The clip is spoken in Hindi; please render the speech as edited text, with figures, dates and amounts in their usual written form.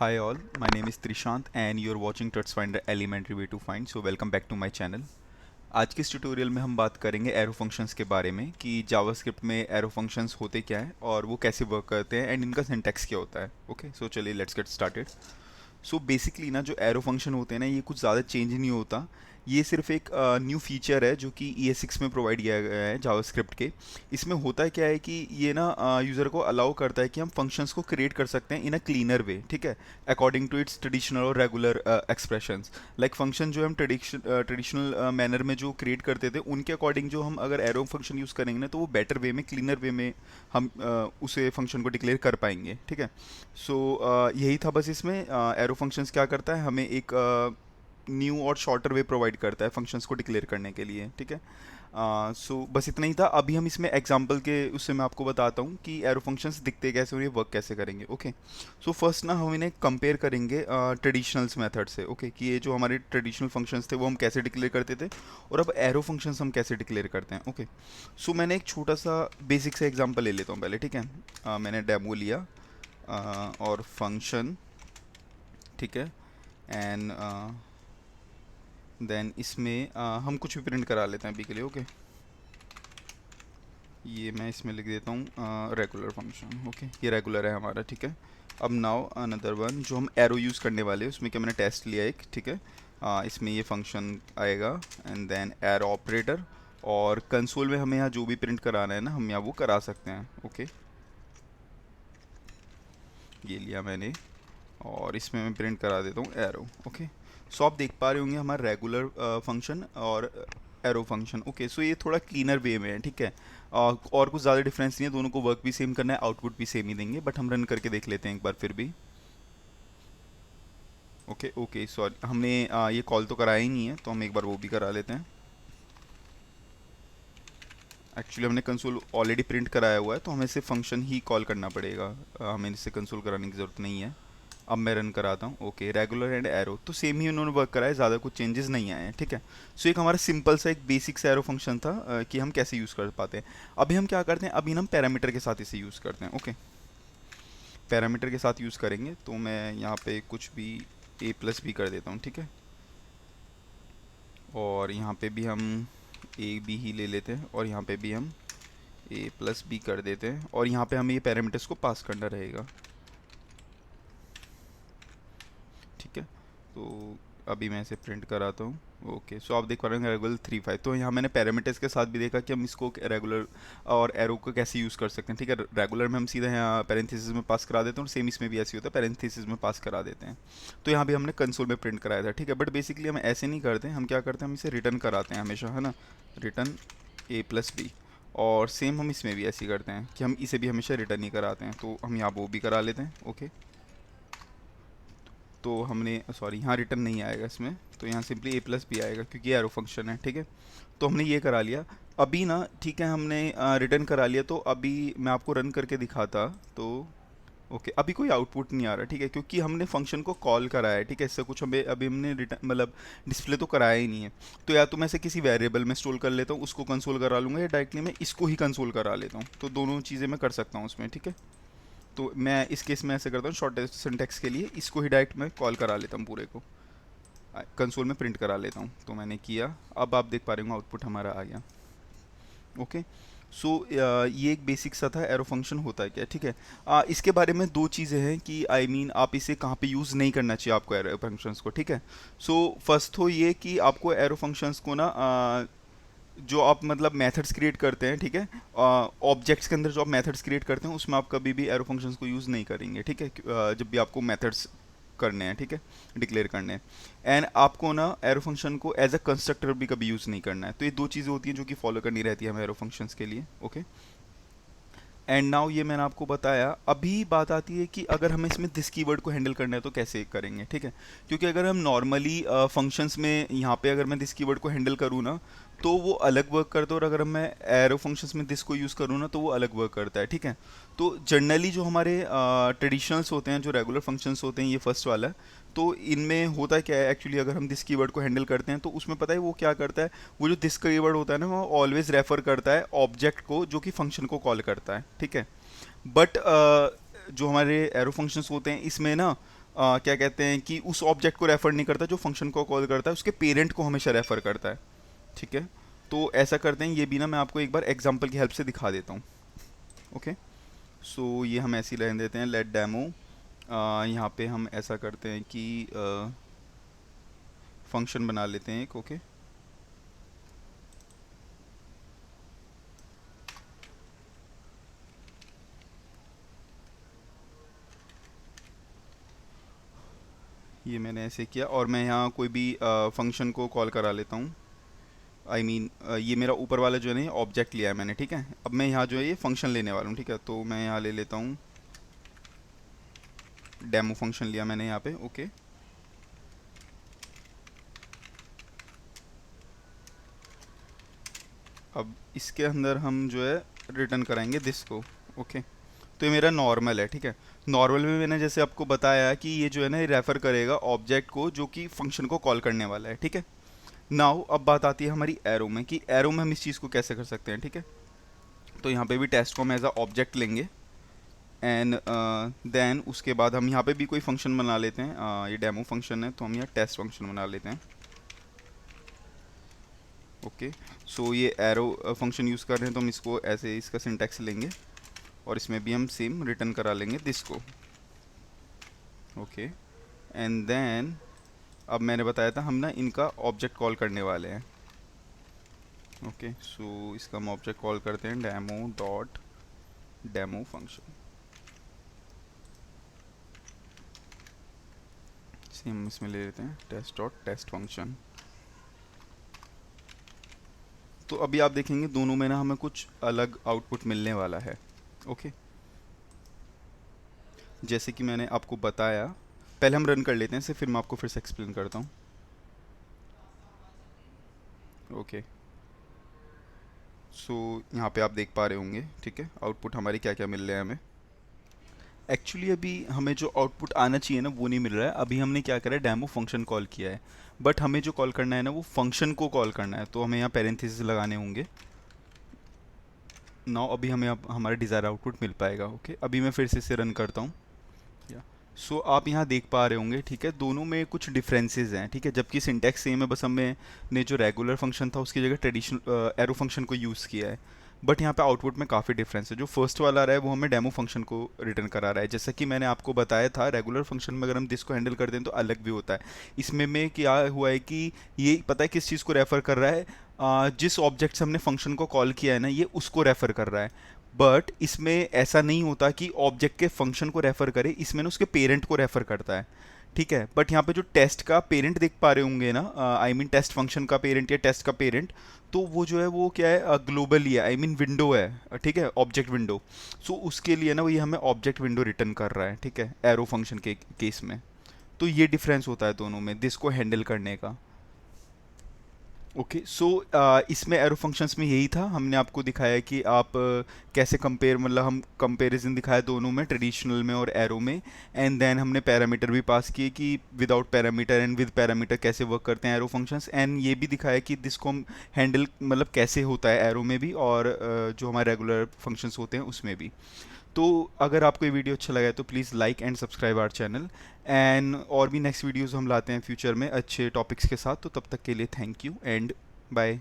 Hi all, my name is Trishant and you're watching TutsFinder Elementary Way to Find. So welcome back to my channel. आज के इस ट्यूटोरियल में हम बात करेंगे एरो फंक्शंस के बारे में कि जावास्क्रिप्ट में एरो फंक्शंस होते क्या हैं और वो कैसे वर्क करते हैं एंड इनका सिंटैक्स क्या होता है. ओके, सो चलिए let's get started. So basically ना जो एरो फंक्शन होते हैं ना ये कुछ ज़्यादा चेंज नहीं होता. ये सिर्फ एक न्यू फीचर है जो कि ES6 में प्रोवाइड किया गया है जावास्क्रिप्ट के. इसमें होता है क्या है कि ये ना यूज़र को अलाउ करता है कि हम फंक्शंस को क्रिएट कर सकते हैं इन अ क्लीनर वे. ठीक है, अकॉर्डिंग टू इट्स ट्रेडिशनल और रेगुलर एक्सप्रेशंस. लाइक फंक्शन जो हम ट्रेडिशनल मैनर में जो क्रिएट करते थे उनके अकॉर्डिंग जो हम अगर एरो फंक्शन यूज़ करेंगे ना तो वो बेटर वे में, क्लीनर वे में हम उसे फंक्शन को डिक्लेयर कर पाएंगे. ठीक है. सो यही था बस. इसमें एरो फंक्शंस क्या करता है, हमें एक न्यू और शॉर्टर वे प्रोवाइड करता है फंक्शंस को डिक्लेयर करने के लिए. ठीक है. सो बस इतना ही था. अभी हम इसमें एग्जांपल के उससे मैं आपको बताता हूँ कि एरो फंक्शंस दिखते कैसे और ये वर्क कैसे करेंगे. ओके. सो फर्स्ट ना हम इन्हें कंपेयर करेंगे ट्रेडिशनल्स मेथड से. ओके, कि ये जो हमारे ट्रेडिशनल फंक्शंस थे वो हम कैसे डिक्लेयर करते थे और अब एरो फंक्शंस हम कैसे डिक्लेयर करते हैं. ओके. सो मैंने एक छोटा सा बेसिक सा एग्जांपल ले लेता हूँ पहले. ठीक है. मैंने डेमो लिया और फंक्शन. ठीक है. एंड देन इसमें हम कुछ भी प्रिंट करा लेते हैं अभी के लिए. ओके. ये मैं इसमें लिख देता हूँ रेगुलर फंक्शन. ओके, ये रेगुलर है हमारा. ठीक है. अब नाउ अनदर वन जो हम एरो यूज़ करने वाले हैं उसमें क्या मैंने टेस्ट लिया एक. ठीक है. इसमें ये फंक्शन आएगा एंड देन एरो ऑपरेटर. और कंसोल में हमें यहाँ जो भी प्रिंट कराना है ना हम यहाँ वो करा सकते हैं. ओके, ये लिया मैंने और इसमें मैं प्रिंट करा देता हूँ एरो. ओके. सो आप देख पा रहे होंगे हमारा रेगुलर फंक्शन और एरो फंक्शन. ओके, सो ये थोड़ा क्लीनर वे में है. ठीक है. और कुछ ज़्यादा डिफरेंस नहीं है, दोनों को वर्क भी सेम करना है, आउटपुट भी सेम ही देंगे. बट हम रन करके देख लेते हैं एक बार फिर भी. ओके ओके, सॉरी हमने ये कॉल तो कराया ही नहीं है तो हम एक बार वो भी करा लेते हैं. एक्चुअली हमने कंसोल ऑलरेडी प्रिंट कराया हुआ है तो हमें सिर्फ फंक्शन ही कॉल करना पड़ेगा. हमें इससे कंसोल कराने की ज़रूरत नहीं है. अब मैं रन कराता हूँ. ओके, रेगुलर एंड एरो तो सेम ही उन्होंने वर्क कराया, ज़्यादा कुछ चेंजेस नहीं आए हैं. ठीक है. सो एक हमारा सिंपल सा एक बेसिक सा एरो फंक्शन था कि हम कैसे यूज़ कर पाते हैं. अभी हम क्या करते हैं, अभी हम पैरामीटर के साथ इसे यूज़ करते हैं. ओके, पैरामीटर के साथ यूज़ करेंगे तो मैं यहाँ पे कुछ भी ए प्लस बी कर देता हूँ. ठीक है. और यहाँ पे भी हम ए बी ही ले लेते हैं और यहाँ पे भी हम ए प्लस बी कर देते हैं और यहाँ पे हमें ये पैरामीटर्स को पास करना रहेगा. ठीक है. तो अभी मैं इसे प्रिंट कराता हूँ. ओके, सो आप देख पा रहे हैं रेगुलर 3 5. तो यहाँ मैंने पैरामीटर्स के साथ भी देखा कि हम इसको रेगुलर और एरो को कैसे यूज़ कर सकते हैं. ठीक है. रेगुलर में हम सीधा यहाँ पैरेंथेसिस में पास करा देते हैं और सेम इसमें भी ऐसे होता है, पैरेंथेसिस में पास करा देते हैं. तो यहाँ भी हमने कंसोल में प्रिंट कराया था. ठीक है. बट बेसिकली हम ऐसे नहीं करते, हम क्या करते हैं, हम इसे रिटर्न कराते हैं हमेशा, है ना. रिटर्न ए प्लस बी. और सेम हम इसमें भी ऐसे ही करते हैं कि हम इसे भी हमेशा रिटर्न ही कराते हैं. तो हम यहाँ वो भी करा लेते हैं. ओके. तो हमने सॉरी यहाँ रिटर्न नहीं आएगा इसमें, तो यहाँ सिंपली ए प्लस बी आएगा क्योंकि एरो फंक्शन है. ठीक है. तो हमने ये करा लिया अभी ना. ठीक है, हमने रिटर्न करा लिया. तो अभी मैं आपको रन करके दिखाता तो ओके अभी कोई आउटपुट नहीं आ रहा. ठीक है, क्योंकि हमने फंक्शन को कॉल कराया है. ठीक है, इससे कुछ हमें अभी हमने रिटर्न मतलब डिस्प्ले तो कराया ही नहीं है. तो या तो मैं इसे किसी वेरिएबल में स्टोर कर लेता हूँ, उसको कंसोल करा लूँगा, या डायरेक्टली मैं इसको ही कंसोल करा लेता हूँ. तो दोनों चीज़ें मैं कर सकता हूँ उसमें. ठीक है. तो मैं इस केस में ऐसे करता हूँ, शॉर्टेस्ट सिंटेक्स के लिए इसको ही डायरेक्ट मैं कॉल करा लेता हूँ, पूरे को कंसोल में प्रिंट करा लेता हूँ. तो मैंने किया, अब आप देख पा रहे हो आउटपुट हमारा आ गया. ओके. सो ये एक बेसिक सा था एरो फंक्शन होता है क्या. ठीक है. इसके बारे में दो चीज़ें हैं कि आई मीन आप इसे कहाँ पे यूज़ नहीं करना चाहिए आपको एरो फंक्शंस को. ठीक है. सो फर्स्ट तो ये कि आपको एरो फंक्शंस को ना जो आप मतलब मेथड्स क्रिएट करते हैं. ठीक है. ऑब्जेक्ट्स के अंदर जो आप मेथड्स क्रिएट करते हैं उसमें आप कभी भी एरो फंक्शंस को यूज़ नहीं करेंगे. ठीक है. जब भी आपको मेथड्स करने हैं. ठीक है, डिक्लेयर करने हैं. एंड आपको ना एरो फंक्शन को एज अ कंस्ट्रक्टर भी कभी यूज़ नहीं करना है. तो ये दो चीज़ें होती हैं जो कि फॉलो करनी रहती है हमें एरो फंक्शंस के लिए. ओके. एंड नाउ ये मैंने आपको बताया. अभी बात आती है कि अगर हमें इसमें दिस कीवर्ड को हैंडल करना है तो कैसे करेंगे. ठीक है, क्योंकि अगर हम नॉर्मली फंक्शंस में यहाँ पे अगर मैं दिस कीवर्ड को हैंडल करूँ ना तो वो अलग वर्क करता है, और अगर मैं एरो फंक्शंस में दिस को यूज़ करूँ ना तो वो अलग वर्क करता है. ठीक है. तो जनरली जो हमारे ट्रेडिशनल्स होते हैं, जो रेगुलर फंक्शंस होते हैं, ये फर्स्ट वाला, तो इनमें होता क्या है एक्चुअली, अगर हम दिस कीवर्ड को हैंडल करते हैं तो उसमें पता है वो क्या करता है, वो जो दिस कीवर्ड होता है ना वो ऑलवेज रेफर करता है ऑब्जेक्ट को जो कि फंक्शन को कॉल करता है. ठीक है. बट जो हमारे एरो फंक्शंस होते हैं इसमें ना क्या कहते हैं कि उस ऑब्जेक्ट को रेफर नहीं करता जो फंक्शन को कॉल करता है, उसके पेरेंट को हमेशा रेफर करता है। ठीक है, तो ऐसा करते हैं, ये भी ना मैं आपको एक बार एग्जांपल की हेल्प से दिखा देता हूँ। ओके, सो ये हम ऐसे ही रहने देते हैं, लेट डेमो। यहाँ पे हम ऐसा करते हैं कि फंक्शन बना लेते हैं एक। ओके, ये मैंने ऐसे किया और मैं यहाँ कोई भी फंक्शन को कॉल करा लेता हूँ। आई मीन ये मेरा ऊपर वाला जो है ना ऑब्जेक्ट लिया है मैंने, ठीक है। अब मैं यहाँ जो है ये फंक्शन लेने वाला हूँ, ठीक है। तो मैं यहाँ ले लेता हूँ, डेमो फंक्शन लिया मैंने यहाँ पे। ओके, अब इसके अंदर हम जो है रिटर्न कराएंगे दिस को। ओके, तो ये मेरा नॉर्मल है, ठीक है। नॉर्मल में मैंने जैसे आपको बताया कि ये जो है ना ये रेफ़र करेगा ऑब्जेक्ट को जो कि फंक्शन को कॉल करने वाला है, ठीक है। नाउ अब बात आती है हमारी एरो में, कि एरो में हम इस चीज़ को कैसे कर सकते हैं, ठीक है। तो यहाँ पे भी टेस्ट को हम एज अ ऑब्जेक्ट लेंगे एंड देन उसके बाद हम यहाँ पे भी कोई फंक्शन बना लेते हैं। ये डेमो फंक्शन है तो हम यहाँ टेस्ट फंक्शन बना लेते हैं। ओके, सो ये एरो फंक्शन यूज़ कर रहे हैं तो हम इसको ऐसे इसका सिंटैक्स लेंगे और इसमें भी हम सेम रिटर्न करा लेंगे दिस को। ओके, एंड देन अब मैंने बताया था हम ना इनका ऑब्जेक्ट कॉल करने वाले हैं। ओके, सो इसका हम ऑब्जेक्ट कॉल करते हैं demo dot demo function. Same इसमें ले लेते हैं टेस्ट डॉट टेस्ट फंक्शन। तो अभी आप देखेंगे दोनों में ना हमें कुछ अलग आउटपुट मिलने वाला है। ओके, जैसे कि मैंने आपको बताया, पहले हम रन कर लेते हैं इसे, फिर मैं आपको फिर से एक्सप्लेन करता हूँ। ओके, सो यहाँ पे आप देख पा रहे होंगे, ठीक है, आउटपुट हमारे क्या क्या मिल रहे हैं हमें। एक्चुअली अभी हमें जो आउटपुट आना चाहिए ना वो नहीं मिल रहा है। अभी हमने क्या करा है, डेमो फंक्शन कॉल किया है, बट हमें जो कॉल करना है ना वो फंक्शन को कॉल करना है, तो हमें यहाँ पैरेंथेसिस लगाने होंगे। नाउ अभी हमें अब हमारा डिज़ायर आउटपुट मिल पाएगा। ओके, अभी मैं फिर से इसे रन करता हूँ। या सो आप यहाँ देख पा रहे होंगे, ठीक है, दोनों में कुछ डिफरेंसेस हैं, ठीक है। जबकि सिंटैक्स सेम है, बस हमने ने जो रेगुलर फंक्शन था उसकी जगह ट्रेडिशनल एरो फंक्शन को यूज़ किया है। बट यहाँ पे आउटपुट में काफ़ी डिफरेंस है। जो फर्स्ट वाला आ रहा है वो हमें डेमो फंक्शन को रिटर्न करा रहा है। जैसा कि मैंने आपको बताया था, रेगुलर फंक्शन में अगर हम दिस को हैंडल करते हैं तो अलग भी होता है। इसमें में क्या हुआ है कि ये पता है किस चीज़ को रेफ़र कर रहा है, जिस ऑब्जेक्ट से हमने फंक्शन को कॉल किया है ना ये उसको रेफ़र कर रहा है। बट इसमें ऐसा नहीं होता कि ऑब्जेक्ट के फंक्शन को रेफर करे, इसमें ना उसके पेरेंट को रेफर करता है, ठीक है। बट यहाँ पे जो टेस्ट का पेरेंट देख पा रहे होंगे ना, आई मीन टेस्ट फंक्शन का पेरेंट या टेस्ट का पेरेंट, तो वो जो है वो क्या है, ग्लोबली है, आई मीन विंडो है, ठीक है, ऑब्जेक्ट विंडो। सो उसके लिए ना वो ये हमें ऑब्जेक्ट विंडो रिटर्न कर रहा है, ठीक है, एरो फंक्शन के केस में। तो ये डिफरेंस होता है दोनों में दिस को हैंडल करने का। ओके, सो इसमें एरो फंक्शंस में यही था, हमने आपको दिखाया कि आप कैसे कंपेयर, मतलब हम कंपैरिजन दिखाया दोनों में, ट्रेडिशनल में और एरो में। एंड देन हमने पैरामीटर भी पास किए कि without parameter and with parameter कैसे वर्क करते हैं एरो फंक्शंस। एंड ये भी दिखाया कि जिसको हम हैंडल मतलब कैसे होता है एरो में भी और जो हमारे रेगुलर फंक्शंस होते हैं उसमें भी। तो अगर आपको ये वीडियो अच्छा लगा है तो please like and subscribe our channel. And और भी नेक्स्ट वीडियोस हम लाते हैं फ्यूचर में अच्छे टॉपिक्स के साथ। तो तब तक के लिए थैंक यू एंड बाय।